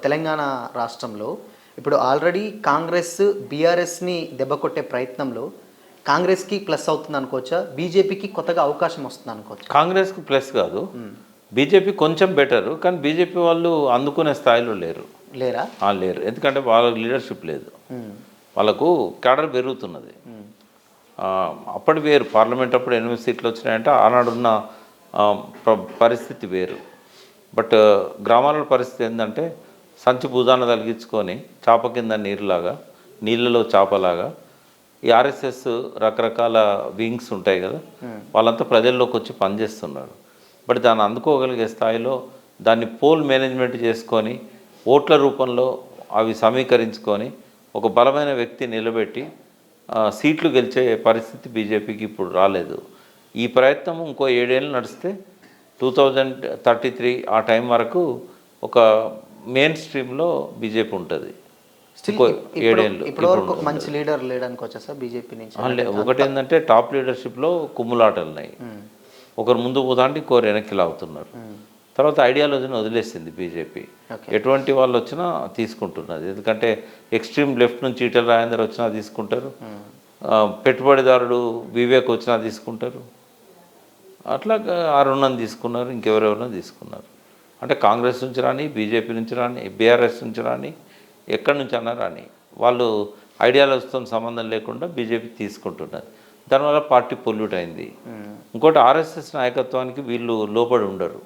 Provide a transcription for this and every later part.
తెలంగాణ రాష్ట్రంలో ఇప్పుడు ఆల్రెడీ కాంగ్రెస్ బీఆర్ఎస్ని దెబ్బకొట్టే ప్రయత్నంలో కాంగ్రెస్కి ప్లస్ అవుతుంది అనుకోవచ్చా, బీజేపీకి కొత్తగా అవకాశం వస్తుంది అనుకోవచ్చు? కాంగ్రెస్కి ప్లస్ కాదు, బీజేపీ కొంచెం బెటరు, కానీ బీజేపీ వాళ్ళు అందుకునే స్థాయిలో లేరు. లేరా? లేరు, ఎందుకంటే వాళ్ళ లీడర్షిప్ లేదు. వాళ్ళకు క్యాడర్ పెరుగుతున్నది. అప్పటి వేరు, పార్లమెంట్ అప్పుడు 8 సీట్లు వచ్చినాయంటే ఆనాడున్న పరిస్థితి వేరు. బట్ గ్రామాల పరిస్థితి ఏంటంటే సంచి భుజాన తలిగించుకొని చాప కింద నీళ్ళలో చాపలాగా ఈ ఆర్ఎస్ఎస్ రకరకాల వింగ్స్ ఉంటాయి కదా, వాళ్ళంతా ప్రజల్లోకి వచ్చి పనిచేస్తున్నారు. బట్ దాన్ని అందుకోగలిగే స్థాయిలో దాన్ని పోల్ మేనేజ్మెంట్ చేసుకొని ఓట్ల రూపంలో అవి సమీకరించుకొని ఒక బలమైన వ్యక్తి నిలబెట్టి సీట్లు గెలిచే పరిస్థితి బీజేపీకి ఇప్పుడు రాలేదు. ఈ ప్రయత్నం ఇంకో 7 ఏళ్ళు నడిస్తే 2033 ఆ టైం వరకు ఒక మెయిన్ స్ట్రీమ్లో బీజేపీ ఉంటుంది. మంచి లీడర్ లేడానికి వచ్చా సార్ బీజేపీ నుంచి? ఒకటి ఏంటంటే టాప్ లీడర్షిప్లో కుమ్ములాటలు ఉన్నాయి. ఒకరు ముందు పోతాంటే ఇంకోరు వెనక్కి లాగుతున్నారు. తర్వాత ఐడియాలజీని వదిలేసింది బీజేపీ. ఎటువంటి వాళ్ళు వచ్చినా తీసుకుంటున్నది, ఎందుకంటే ఎక్స్ట్రీమ్ లెఫ్ట్ నుంచి ఈటెల రాజేందర్ వచ్చినా తీసుకుంటారు, పెట్టుబడిదారుడు వివేక్ వచ్చినా తీసుకుంటారు, అట్లా అరుణని తీసుకున్నారు, ఇంకెవరెవరైనా తీసుకున్నారు. అంటే కాంగ్రెస్ నుంచి రాని, బీజేపీ నుంచి రాని, బీఆర్ఎస్ నుంచి రాని, ఎక్కడి నుంచి అన్నా రాని, వాళ్ళు ఐడియాలజీతో సంబంధం లేకుండా బీజేపీ తీసుకుంటున్నది. దానివల్ల పార్టీ పొల్యూట్ అయింది. ఇంకోటి ఆర్ఎస్ఎస్ నాయకత్వానికి వీళ్ళు లోబడి ఉండరు.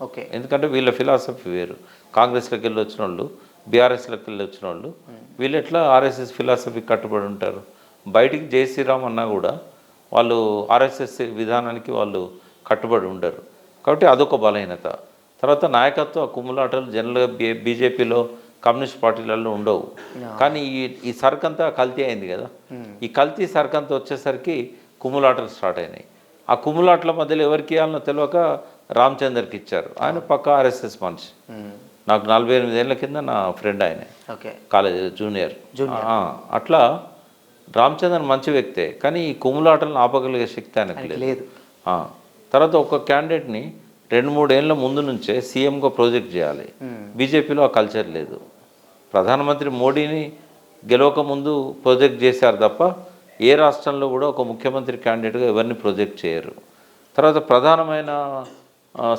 ఓకే, ఎందుకంటే వీళ్ళ ఫిలాసఫీ వేరు. కాంగ్రెస్లోకి వెళ్ళి వచ్చిన వాళ్ళు, బీఆర్ఎస్లోకి వెళ్ళి వచ్చిన వాళ్ళు, వీళ్ళు ఎట్లా ఆర్ఎస్ఎస్ ఫిలాసఫీ కట్టుబడి ఉంటారు. బయటికి జై శ్రీరామ్ అన్నా కూడా వాళ్ళు ఆర్ఎస్ఎస్ విధానానికి వాళ్ళు కట్టుబడి ఉండరు. కాబట్టి అదొక బలహీనత. తర్వాత నాయకత్వ కుమ్ములాటలు జనరల్గా బీజేపీలో కమ్యూనిస్ట్ పార్టీలలో ఉండవు. కానీ ఈ సరుకంతా కల్తీ అయింది కదా, ఈ కల్తీ సరుకంతా వచ్చేసరికి కుమ్ములాటలు స్టార్ట్ అయినాయి. ఆ కుమ్ములాటల మధ్యలో ఎవరికి ఇవ్వాలనో తెలియక రామచందర్కి ఇచ్చారు. ఆయన పక్క ఆర్ఎస్ఎస్ మనిషి, నాకు 48 ఏళ్ళ కింద నా ఫ్రెండ్ ఆయన, కాలేజ్ జూనియర్. అట్లా రామచంద్రన్ మంచి వ్యక్తే, కానీ ఈ కుమ్ములాటలను ఆపగలిగే శక్తి ఆయనకు లేదు. తర్వాత ఒక క్యాండిడేట్ని 2-3 ఏళ్ళ ముందు నుంచే సీఎంగా ప్రాజెక్ట్ చేయాలి. బీజేపీలో ఆ కల్చర్ లేదు. ప్రధానమంత్రి మోడీని గెలవక ముందు ప్రాజెక్ట్ చేశారు తప్ప ఏ రాష్ట్రంలో కూడా ఒక ముఖ్యమంత్రి క్యాండిడేట్గా ఎవరిని ప్రాజెక్ట్ చేయరు. తర్వాత ప్రధానమైన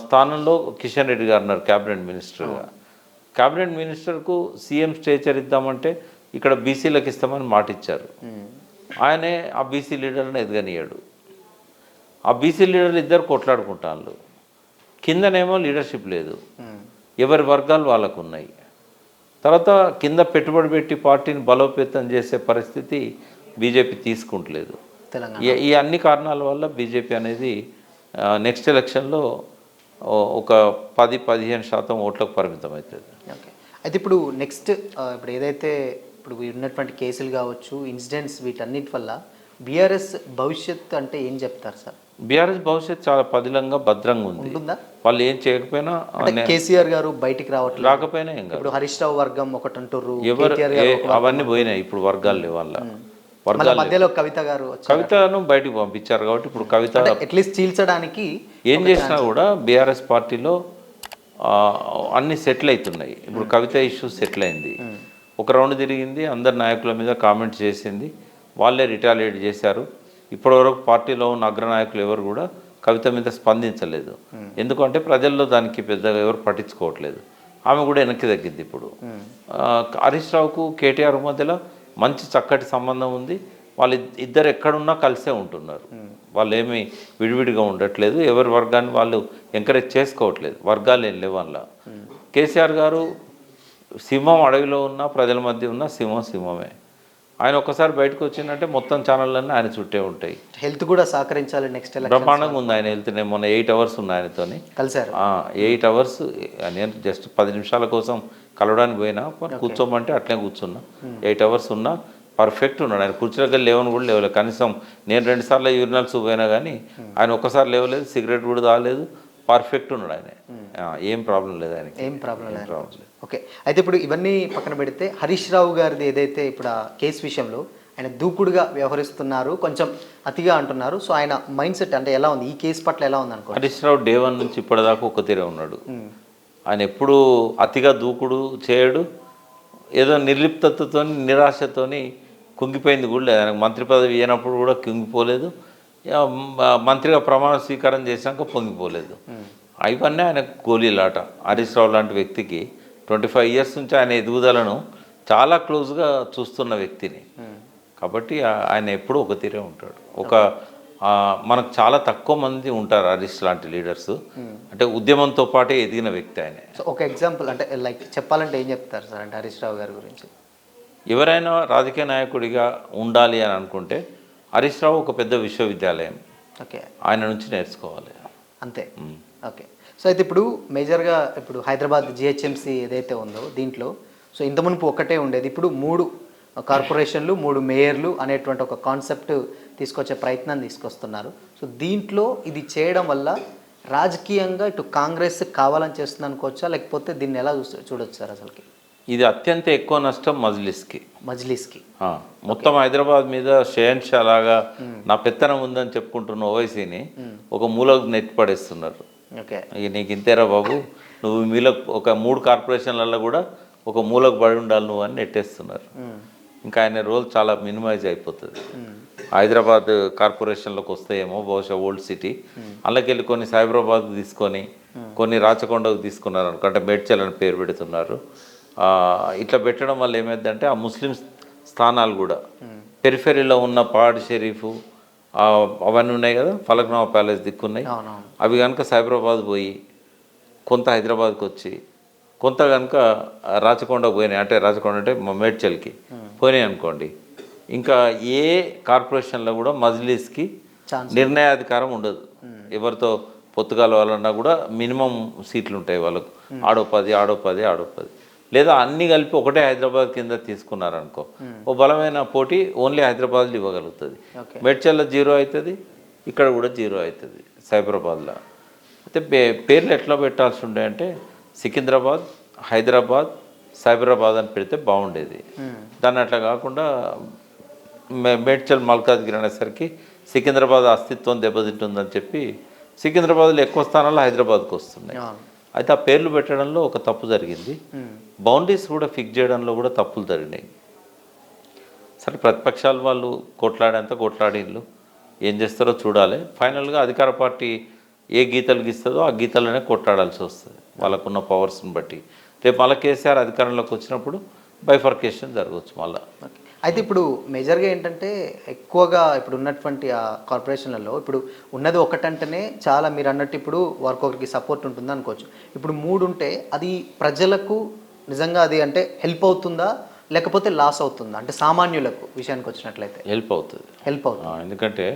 స్థానంలో కిషన్ రెడ్డి గారు ఉన్నారు క్యాబినెట్ మినిస్టర్గా. క్యాబినెట్ మినిస్టర్కు సీఎం స్టేచర్ ఇద్దామంటే ఇక్కడ బీసీలకు ఇస్తామని మాట ఇచ్చారు. ఆయనే ఆ బీసీ లీడర్ని ఎదగనియాడు. ఆ బీసీ లీడర్లు ఇద్దరు కొట్లాడుకుంటాను. కిందనేమో లీడర్షిప్ లేదు, ఎవరి వర్గాలు వాళ్ళకు ఉన్నాయి. తర్వాత కింద పెట్టుబడి పెట్టి పార్టీని బలోపేతం చేసే పరిస్థితి బీజేపీ తీసుకుంటలేదు. ఈ అన్ని కారణాల వల్ల బీజేపీ అనేది నెక్స్ట్ ఎలక్షన్లో ఒక 10-15% ఓట్లకు పరిమితం అవుతుంది. ఓకే, అయితే ఇప్పుడు నెక్స్ట్ ఇప్పుడు ఏదైతే ఇప్పుడు ఉన్నటువంటి కేసులు కావచ్చు, ఇన్సిడెంట్స్, వీటన్నిటి వల్ల బీఆర్ఎస్ భవిష్యత్ అంటే ఏం చెప్తారు సార్? బీఆర్ఎస్ భవిష్యత్ చాలా పదిలంగా భద్రంగా ఉంది. వాళ్ళు ఏం చేయకపోయినా, కేసీఆర్ గారు బయటికి రాకపోయినా ఏం కాదు. ఇప్పుడు హరీష్ రావు వర్గం ఒకటి అంటారు, అవన్నీ పోయినాయి. ఇప్పుడు వర్గాలు వాళ్ళ మధ్యలో కవితను బయటకు పంపించారు. కాబట్టి ఇప్పుడు కవిత అట్లీస్ట్ చీల్చడానికి ఏం చేసినా కూడా బీఆర్ఎస్ పార్టీలో అన్ని సెటిల్ అవుతున్నాయి. ఇప్పుడు కవిత ఇష్యూ సెటిల్ అయింది, ఒక రౌండ్ తిరిగింది, అందరు నాయకుల మీద కామెంట్స్ చేసింది, వాళ్ళే రిటాలియేట్ చేశారు. ఇప్పటివరకు పార్టీలో ఉన్న అగ్రనాయకులు ఎవరు కూడా కవిత మీద స్పందించలేదు. ఎందుకంటే ప్రజల్లో దానికి పెద్దగా ఎవరు పట్టించుకోవట్లేదు. ఆమె కూడా వెనక్కి తగ్గింది. ఇప్పుడు హరీష్ రావుకు కేటీఆర్ మధ్యలో మంచి చక్కటి సంబంధం ఉంది. వాళ్ళు ఇద్దరు ఎక్కడున్నా కలిసే ఉంటున్నారు. వాళ్ళు ఏమీ విడివిడిగా ఉండట్లేదు. ఎవరి వర్గాన్ని వాళ్ళు ఎంకరేజ్ చేసుకోవట్లేదు. వర్గాలు ఏం లేవు. వాళ్ళ కేసీఆర్ గారు సింహం అడవిలో ఉన్న ప్రజల మధ్య ఉన్న సింహమే. ఆయన ఒక్కసారి బయటకు వచ్చిందంటే మొత్తం ఛానళ్ళన్నీ ఆయన చుట్టే ఉంటాయి. హెల్త్ కూడా సహకరించాలి. నెక్స్ట్ బ్రహ్మాండంగా ఉంది ఆయన హెల్త్. నేను మొన్న 8 అవర్స్ ఉన్నా ఆయనతోని కలిసారు. 8 అవర్స్ నేను జస్ట్ 10 నిమిషాల కోసం కలవడానికి పోయినా, కూర్చోమంటే అట్లే కూర్చున్నా. 8 అవర్స్ ఉన్నా, పర్ఫెక్ట్ ఉన్నాడు ఆయన. కుర్చీలోకి లేవని కూడా లేవలేదు. కనీసం నేను 2 సార్లు యూరినల్స్ పోయినా కానీ ఆయన ఒక్కసారి లేవలేదు, సిగరెట్ కూడా తాగలేదు. పర్ఫెక్ట్ ఉన్నాడు ఆయన. ఏం ప్రాబ్లం లేదు ఆయనకి, ఏం ప్రాబ్లం లేదు. ఓకే, అయితే ఇప్పుడు ఇవన్నీ పక్కన పెడితే హరీష్ రావు గారిది ఏదైతే ఇప్పుడు ఆ కేసు విషయంలో ఆయన దూకుడుగా వ్యవహరిస్తున్నారు, కొంచెం అతిగా అంటున్నారు. సో ఆయన మైండ్ సెట్ అంటే ఎలా ఉంది, ఈ కేసు పట్ల ఎలా ఉంది అనుకో? హరీష్ రావు డే 1 నుంచి ఇప్పటిదాకా ఒక తీరే ఉన్నాడు. ఆయన ఎప్పుడూ అతిగా దూకుడు చేయడు, ఏదో నిర్లిప్తతతో నిరాశతోని కుంగిపోయింది కూడా లేదు. ఆయనకు మంత్రి పదవి ఇవ్వనప్పుడు కూడా కుంగిపోలేదు, మంత్రిగా ప్రమాణ స్వీకారం చేసినాక పొంగిపోలేదు. ఇవన్నీ ఆయన గోళీలాట. హరీష్ రావు లాంటి వ్యక్తికి 25 ఇయర్స్ నుంచి ఆయన ఎదుగుదలను చాలా క్లోజ్గా చూస్తున్న వ్యక్తిని. కాబట్టి ఆయన ఎప్పుడూ ఒక తీరే ఉంటాడు. మనకు చాలా తక్కువ మంది ఉంటారు హరీష్ లాంటి లీడర్స్, అంటే ఉద్యమంతో పాటే ఎదిగిన వ్యక్తి ఆయన. సో ఒక ఎగ్జాంపుల్ అంటే లైక్ చెప్పాలంటే ఏం చెప్తారు సార్ అంటే హరీష్ రావు గారి గురించి? ఎవరైనా రాజకీయ నాయకుడిగా ఉండాలి అని అనుకుంటే హరీష్ రావు ఒక పెద్ద విశ్వవిద్యాలయం, ఓకే, ఆయన నుంచి నేర్చుకోవాలి అంతే. ఓకే, సో అయితే ఇప్పుడు మేజర్గా ఇప్పుడు హైదరాబాద్ జిహెచ్ఎంసీ ఏదైతే ఉందో దీంట్లో సో ఇంత మునుపు ఒకటే ఉండేది, ఇప్పుడు 3 కార్పొరేషన్లు 3 మేయర్లు అనేటువంటి ఒక కాన్సెప్ట్ తీసుకొచ్చే ప్రయత్నం తీసుకొస్తున్నారు. సో దీంట్లో ఇది చేయడం వల్ల రాజకీయంగా ఇటు కాంగ్రెస్ కావాలని చేస్తుంది అనుకోవచ్చా, లేకపోతే దీన్ని ఎలా చూడొచ్చు సార్ అసలుకి? ఇది అత్యంత ఎక్కువ నష్టం మజ్లిస్కి. మొత్తం హైదరాబాద్ మీద షేన్షా లాగా నా పెత్తనం ఉందని చెప్పుకుంటున్న ఓవైసీని ఒక మూలకు నెట్టి పడేస్తున్నారు. ఓకే, ఇక నీకు ఇంతేరా బాబు, నువ్వు మీలో ఒక 3 కార్పొరేషన్లలో కూడా ఒక మూలకు పడి ఉండాలి నువ్వు అని నెట్టేస్తున్నారు. ఇంకా ఆయన రోల్ చాలా మినిమైజ్ అయిపోతుంది. హైదరాబాద్ కార్పొరేషన్లోకి వస్తాయేమో బహుశా ఓల్డ్ సిటీ, అందులోకెళ్ళి కొన్ని సైబరాబాద్ తీసుకొని కొన్ని రాచకొండకు తీసుకున్నారు అనుకో, అంటే మేడ్చల్ అని పేరు పెడుతున్నారు. ఇట్లా పెట్టడం వల్ల ఏమైందంటే ఆ ముస్లిం స్థానాలు కూడా పెరిఫెరీలో ఉన్న పాడ్ షరీఫ్ అవన్నీ ఉన్నాయి కదా, ఫలక్నామా ప్యాలెస్ దిక్కున్నాయి, అవి కనుక సైబరాబాద్ పోయి కొంత హైదరాబాద్కి వచ్చి కొంత కనుక రాచకొండకు పోయినాయి, అంటే రాచకొండ అంటే మేడ్చల్కి పోయినాయి అనుకోండి, ఇంకా ఏ కార్పొరేషన్లో కూడా మజ్లిస్కి నిర్ణయాధికారం ఉండదు. ఎవరితో పొత్తు కలవాలన్నా కూడా మినిమం సీట్లు ఉంటాయి వాళ్ళకు, ఆడో 10 లేదా అన్నీ కలిపి ఒకటే హైదరాబాద్ కింద తీసుకున్నారనుకో, ఓ బలమైన పోటీ ఓన్లీ హైదరాబాద్లో ఇవ్వగలుగుతుంది. మేడ్చల్లో 0 అవుతుంది, ఇక్కడ కూడా 0 అవుతుంది సైబరాబాద్లో. అయితే పేర్లు ఎట్లా పెట్టాల్సి ఉండే అంటే సికింద్రాబాద్, హైదరాబాద్, సైబరాబాద్ అని పెడితే బాగుండేది. దాన్ని అట్లా కాకుండా మేడ్చల్ మల్కాజ్గిరి అనేసరికి సికింద్రాబాద్ అస్తిత్వం దెబ్బతింటుందని చెప్పి సికింద్రాబాద్లో ఎక్కువ స్థానాలు హైదరాబాద్కి వస్తున్నాయి. అయితే ఆ పేర్లు పెట్టడంలో ఒక తప్పు జరిగింది, బౌండరీస్ కూడా ఫిక్స్ చేయడంలో కూడా తప్పులు జరిగినాయి. సరే, ప్రతిపక్షాలు వాళ్ళు కొట్లాడిళ్ళు ఏం చేస్తారో చూడాలి. ఫైనల్గా అధికార పార్టీ ఏ గీతలు గీస్తుందో ఆ గీతలనే కొట్లాడాల్సి వస్తుంది వాళ్ళకున్న పవర్స్ని బట్టి. రేపు మళ్ళీ కేసీఆర్ అధికారంలోకి వచ్చినప్పుడు బైఫర్కేషన్ జరగవచ్చు మళ్ళీ. అయితే ఇప్పుడు మేజర్గా ఏంటంటే ఎక్కువగా ఇప్పుడు ఉన్నటువంటి ఆ కార్పొరేషన్లలో ఇప్పుడు ఉన్నది ఒకటంటేనే చాలా మీరు అన్నట్టు ఇప్పుడు ఒకరికి సపోర్ట్ ఉంటుంది అనుకోవచ్చు. ఇప్పుడు 3 ఉంటే అది ప్రజలకు నిజంగా అది అంటే హెల్ప్ అవుతుందా లేకపోతే లాస్ అవుతుందా? అంటే సామాన్యులకు విషయానికి వచ్చినట్లయితే హెల్ప్ అవుతుంది. ఎందుకంటే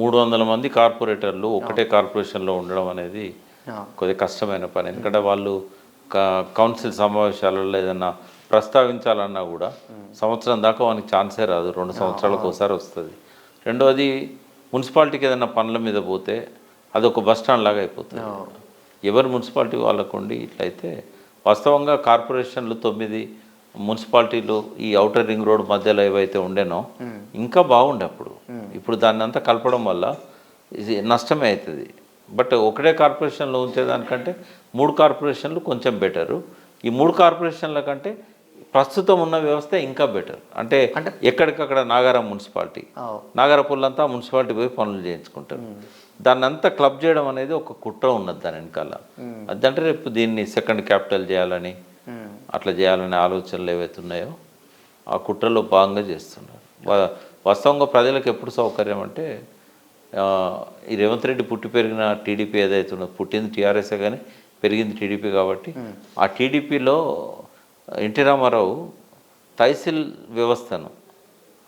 300 మంది కార్పొరేటర్లు ఒకటే కార్పొరేషన్లో ఉండడం అనేది కొద్దిగా కష్టమైన పని. ఎందుకంటే వాళ్ళు కౌన్సిల్ సమావేశాలలో ఏదన్నా ప్రస్తావించాలన్నా కూడా సంవత్సరం దాకా వానికి ఛాన్సే రాదు, 2 సంవత్సరాలకు ఒకసారి వస్తుంది. రెండోది మున్సిపాలిటీకి ఏదైనా పనుల మీద పోతే అదొక బస్ స్టాండ్ లాగా అయిపోతుంది. ఎవరు మున్సిపాలిటీ వాళ్ళకు ఉండి ఇట్లయితే వాస్తవంగా కార్పొరేషన్లు 9 మున్సిపాలిటీలు ఈ ఔటర్ రింగ్ రోడ్ మధ్యలో ఏవైతే ఉండేనో ఇంకా బాగుండే అప్పుడు. ఇప్పుడు దాన్ని అంతా కలపడం వల్ల ఇది నష్టమే అవుతుంది. బట్ ఒకటే కార్పొరేషన్లో ఉంచేదానికంటే 3 కార్పొరేషన్లు కొంచెం బెటరు. ఈ 3 కార్పొరేషన్ల కంటే ప్రస్తుతం ఉన్న వ్యవస్థ ఇంకా బెటర్. అంటే ఎక్కడికక్కడ నాగారం మున్సిపాలిటీ, నాగారపుల్లంతా మున్సిపాలిటీ పోయి పనులు చేయించుకుంటారు. దాన్ని అంతా క్లబ్ చేయడం అనేది ఒక కుట్ర ఉన్నది దాని వెనకాల. అదంటే రేపు దీన్ని సెకండ్ క్యాపిటల్ చేయాలని అట్లా చేయాలనే ఆలోచనలు ఏవైతే ఉన్నాయో ఆ కుట్రలో భాగంగా చేస్తున్నారు. వాస్తవంగా ప్రజలకు ఎప్పుడు సౌకర్యం అంటే ఈ రేవంత్ రెడ్డి పుట్టి పెరిగిన టీడీపీ ఏదైతే ఉన్నదో, పుట్టింది టీఆర్ఎస్ఏ కానీ పెరిగింది టీడీపీ కాబట్టి ఆ టీడీపీలో ఎన్టీ రామారావు తహసీల్ వ్యవస్థను,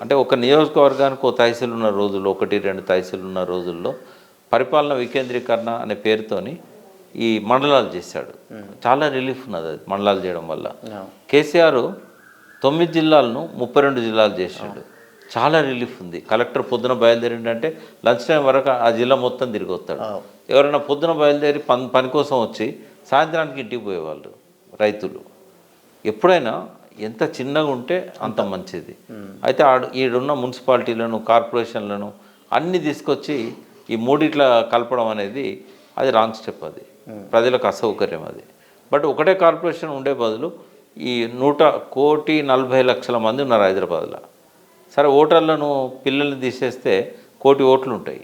అంటే ఒక నియోజకవర్గానికి ఒక తహసీల్ ఉన్న రోజుల్లో, 1-2 తహసీల్ ఉన్న రోజుల్లో పరిపాలన వికేంద్రీకరణ అనే పేరుతోని ఈ మండలాలు చేశాడు. చాలా రిలీఫ్ ఉన్నది అది మండలాలు చేయడం వల్ల. కేసీఆర్ 9 జిల్లాలను 32 జిల్లాలు చేశాడు. చాలా రిలీఫ్ ఉంది. కలెక్టర్ పొద్దున బయలుదేరిండంటే లంచ్ టైం వరకు ఆ జిల్లా మొత్తం తిరిగి వస్తాడు. ఎవరైనా పొద్దున బయలుదేరి పని కోసం వచ్చి సాయంత్రానికి ఇంటికి పోయేవాళ్ళు రైతులు. ఎప్పుడైనా ఎంత చిన్నగా ఉంటే అంత మంచిది. అయితే ఈడున్న మున్సిపాలిటీలను కార్పొరేషన్లను అన్నీ తీసుకొచ్చి ఈ మూడిట్లా కలపడం అనేది అది రాంగ్ స్టెప్. అది ప్రజలకు అసౌకర్యం అది. బట్ ఒకటే కార్పొరేషన్ ఉండే బదులు ఈ 1,40,40,00,000 మంది ఉన్నారు హైదరాబాద్లో. సరే ఓటర్లను పిల్లల్ని తీసేస్తే 1,000,000 ఓట్లు ఉంటాయి.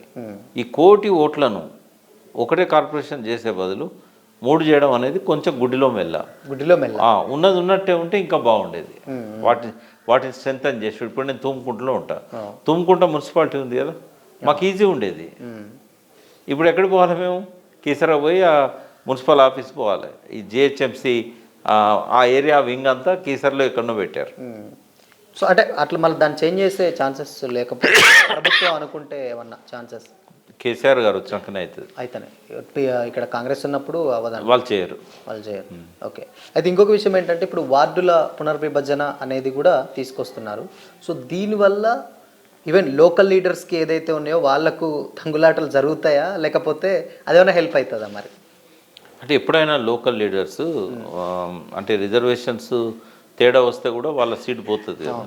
ఈ 1,000,000 ఓట్లను ఒకటే కార్పొరేషన్ చేసే బదులు 3 చేయడం అనేది కొంచెం గుడ్డిలో మెల్ల ఉన్నది ఉన్నట్టే ఉంటే ఇంకా బాగుండేది. వాటిని స్ట్రెంథన్ చేసి ఇప్పుడు నేను తుమ్ముకుంటలో ఉంటా. తుమ్ముకుంట మున్సిపాలిటీ ఉంది కదా, మాకు ఈజీ ఉండేది. ఇప్పుడు ఎక్కడికి పోవాలి మేము? కీసరా పోయి ఆ మున్సిపల్ ఆఫీస్ పోవాలి. ఈ జిహెచ్ఎంసి ఆ ఏరియా వింగ్ అంతా కీసర్లో ఎక్కడనో పెట్టారు. సో అంటే అట్లా మళ్ళీ దాన్ని చేంజ్ చేసే ఛాన్సెస్ లేకపోతే ప్రభుత్వం అనుకుంటే ఏమన్నా ఛాన్సెస్ కేసీఆర్ గారు వచ్చినాకనే అవుతుంది. అయితేనే ఇక్కడ కాంగ్రెస్ ఉన్నప్పుడు అవ్వదండి, వాళ్ళు చేయరు. ఓకే. అయితే ఇంకొక విషయం ఏంటంటే ఇప్పుడు వార్డుల పునర్విభజన అనేది కూడా తీసుకొస్తున్నారు. సో దీనివల్ల ఈవెన్ లోకల్ లీడర్స్కి ఏదైతే ఉన్నాయో వాళ్ళకు తంగులాటలు జరుగుతాయా, లేకపోతే అదేమైనా హెల్ప్ అవుతుందా మరి? అంటే ఎప్పుడైనా లోకల్ లీడర్స్ అంటే రిజర్వేషన్స్ తేడా వస్తే కూడా వాళ్ళ సీట్ పోతుంది కదా.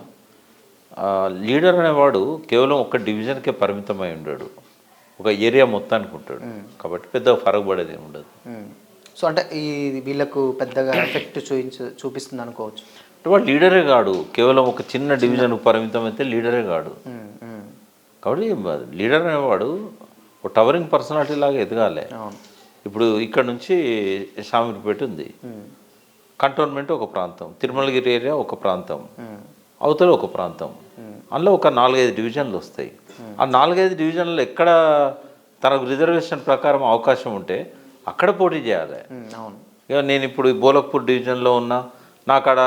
లీడర్ అనేవాడు కేవలం ఒక డివిజన్కే పరిమితమై ఉన్నాడు, ఒక ఏరియా మొత్తానికి ఉంటాడు. కాబట్టి పెద్దగా ఫరక్ పడేది ఏమి ఉండదు. సో అంటే ఈ వీళ్ళకు పెద్దగా ఎఫెక్ట్ చూపిస్తుంది అనుకోవచ్చు. వాడు లీడరే కాడు, కేవలం ఒక చిన్న డివిజన్ పరిమితం అయితే లీడరే కాడు. కాబట్టి లీడర్ అనేవాడు ఒక టవరింగ్ పర్సనాలిటీ లాగా ఎదగాలి. ఇప్పుడు ఇక్కడ నుంచి షామీర్పేట ఉంది, కంటోన్మెంట్ ఒక ప్రాంతం, తిరుమలగిరి ఏరియా ఒక ప్రాంతం, అవతల ఒక ప్రాంతం, అందులో ఒక 4-5 డివిజన్లు వస్తాయి. ఆ 4-5 డివిజన్లు ఎక్కడ తనకు రిజర్వేషన్ ప్రకారం అవకాశం ఉంటే అక్కడ పోటీ చేయాలి. ఇక నేను ఇప్పుడు బోలక్పూర్ డివిజన్లో ఉన్నా, నాకు అక్కడ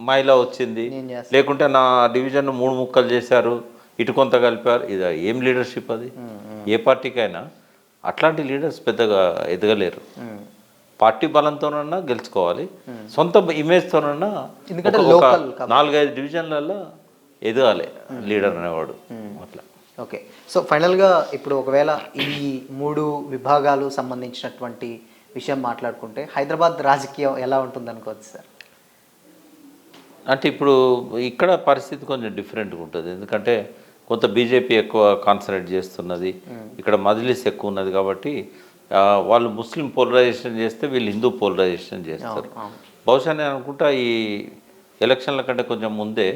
మైలా వచ్చింది, లేకుంటే నా డివిజన్ 3 ముక్కలు చేశారు, ఇటు కొంత కలిపారు. ఇది ఏం లీడర్షిప్ అది? ఏ పార్టీకైనా అట్లాంటి లీడర్స్ పెద్దగా ఎదగలేరు. పార్టీ బలంతోనన్నా గెలుచుకోవాలి, సొంత ఇమేజ్తోనన్నా 4-5 డివిజన్లలో ఎదగాలి లీడర్ అనేవాడు. అట్లా. ఓకే. సో ఫైనల్గా ఇప్పుడు ఒకవేళ ఈ 3 విభాగాలు సంబంధించినటువంటి విషయం మాట్లాడుకుంటే హైదరాబాద్ రాజకీయం ఎలా ఉంటుంది అనుకోవచ్చు సార్? అంటే ఇప్పుడు ఇక్కడ పరిస్థితి కొంచెం డిఫరెంట్గా ఉంటుంది. ఎందుకంటే కొంత బీజేపీ ఎక్కువ కాన్సన్ట్రేట్ చేస్తున్నది, ఇక్కడ మజ్లిస్ ఎక్కువ ఉన్నది. కాబట్టి వాళ్ళు ముస్లిం పోలరైజేషన్ చేస్తే వీళ్ళు హిందూ పోలరైజేషన్ చేస్తారు. బహుశా నేను అనుకుంటా ఈ ఎలక్షన్ల కంటే కొంచెం ముందే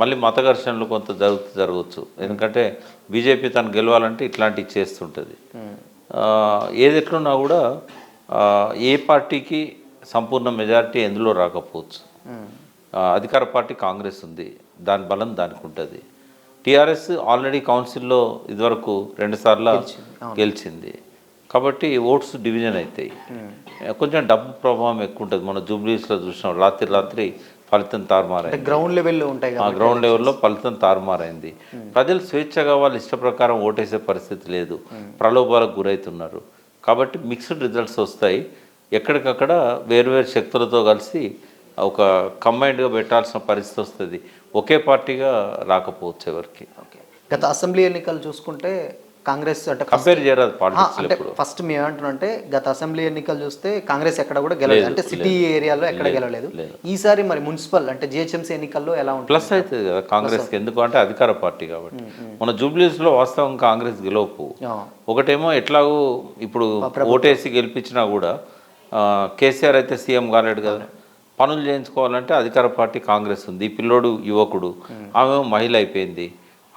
మళ్ళీ మత ఘర్షణలు కొంత జరగవచ్చు. ఎందుకంటే బీజేపీ తను గెలవాలంటే ఇట్లాంటివి చేస్తుంటుంది. ఏది ఎట్లున్నా కూడా ఏ పార్టీకి సంపూర్ణ మెజారిటీ ఎందులో రాకపోవచ్చు. అధికార పార్టీ కాంగ్రెస్ ఉంది, దాని బలం దానికి ఉంటుంది. టీఆర్ఎస్ ఆల్రెడీ కౌన్సిల్లో ఇదివరకు 2 సార్లు గెలిచింది. కాబట్టి ఓట్స్ డివిజన్ అవుతాయి. కొంచెం డబ్బు ప్రభావం ఎక్కువ ఉంటుంది. మన జూబ్లీస్లో చూసినాం, రాత్రి ఫలితం తారుమారైంది. గ్రౌండ్ లెవెల్లో ఉంటాయి, గ్రౌండ్ లెవెల్లో ఫలితం తారుమారైంది. ప్రజలు స్వేచ్ఛగా వాళ్ళు ఇష్ట ప్రకారం ఓటేసే పరిస్థితి లేదు, ప్రలోభాలకు గురవుతున్నారు. కాబట్టి మిక్స్డ్ రిజల్ట్స్ వస్తాయి. ఎక్కడికక్కడ వేరువేరు శక్తులతో కలిసి ఒక కంబైన్డ్గా పెట్టాల్సిన పరిస్థితి వస్తుంది. ఒకే పార్టీగా రాకపోవచ్చు ఎవరికి. గత అసెంబ్లీ ఎన్నికలు చూసుకుంటే కాంగ్రెస్ అంటే కంపేర్ చేయరాదు పాలిటిక్స్. అంటే ఫస్ట్ మేము ఏమంటున్నాం, గత అసెంబ్లీ ఎన్నికలు చూస్తే కాంగ్రెస్ ఎక్కడ కూడా గెలవలేదు, అంటే సిటీ ఏరియాలో ఎక్కడ గెలవలేదు. ఈసారి మరి మున్సిపల్ అంటే జిహెచ్ఎంసీ ఎన్నికల్లో ఎలా ఉంటుంది? ప్లస్ అవుతుంది కదా కాంగ్రెస్కి, ఎందుకు అంటే అధికార పార్టీ కాబట్టి. మన జూబ్లీస్లో వాస్తవం కాంగ్రెస్ గెలవపు. ఒకటేమో ఎట్లాగో ఇప్పుడు ఓటేసి గెలిపించినా కూడా కేసీఆర్ అయితే సీఎం కాలేడు కదా, పనులు చేయించుకోవాలంటే అధికార పార్టీ కాంగ్రెస్ ఉంది. ఈ పిల్లోడు యువకుడు, ఆమె మహిళ అయిపోయింది.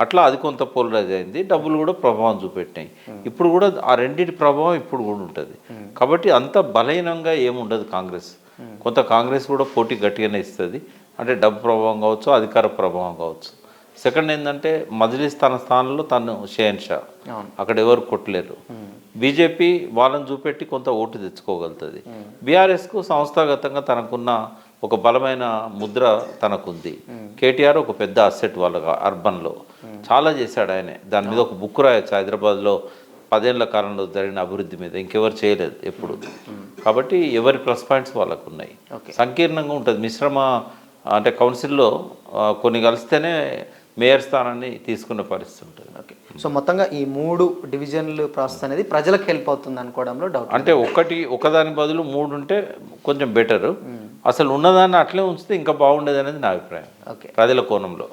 అట్లా అది కొంత పోలరైజ్ అయింది, డబ్బులు కూడా ప్రభావం చూపెట్టినాయి. ఇప్పుడు కూడా ఆ రెండింటి ప్రభావం ఇప్పుడు కూడా ఉంటుంది. కాబట్టి అంత బలహీనంగా ఏముండదు కాంగ్రెస్. కొంత కాంగ్రెస్ కూడా పోటీ గట్టిగానే ఇస్తుంది, అంటే డబ్బు ప్రభావం కావచ్చు, అధికార ప్రభావం కావచ్చు. సెకండ్ ఏంటంటే మజ్లిస్ తన స్థానంలో తను షేన్షా, అక్కడ ఎవరు కొట్టలేరు. బీజేపీ వాళ్ళని చూపెట్టి కొంత ఓటు తెచ్చుకోగలుగుతుంది. బీఆర్ఎస్కు సంస్థాగతంగా తనకున్న ఒక బలమైన ముద్ర తనకుంది. కేటీఆర్ ఒక పెద్ద అసెట్ వాళ్ళగా అర్బన్లో చాలా చేశాడు ఆయనే. దాని మీద ఒక బుక్ రాయొచ్చు, హైదరాబాద్లో 10 ఏళ్ల కాలంలో జరిగిన అభివృద్ధి మీద ఇంకెవరు చేయలేదు ఎప్పుడు. కాబట్టి ఎవరి ప్లస్ పాయింట్స్ వాళ్ళకు ఉన్నాయి. సంకీర్ణంగా ఉంటుంది, మిశ్రమ అంటే కౌన్సిల్లో కొన్ని కలిస్తేనే మేయర్ స్థానాన్ని తీసుకునే పరిస్థితి ఉంటుంది. ఓకే. సో మొత్తంగా ఈ 3 డివిజన్లు ప్రాసెస్ అనేది ప్రజలకు హెల్ప్ అవుతుంది అనుకోవడంలో డౌట్. అంటే ఒకదాని బదులు 3 ఉంటే కొంచెం బెటరు. అసలు ఉన్నదాన్ని అట్లే ఉంచితే ఇంకా బాగుండేది అనేది నా అభిప్రాయం ప్రజల కోణంలో.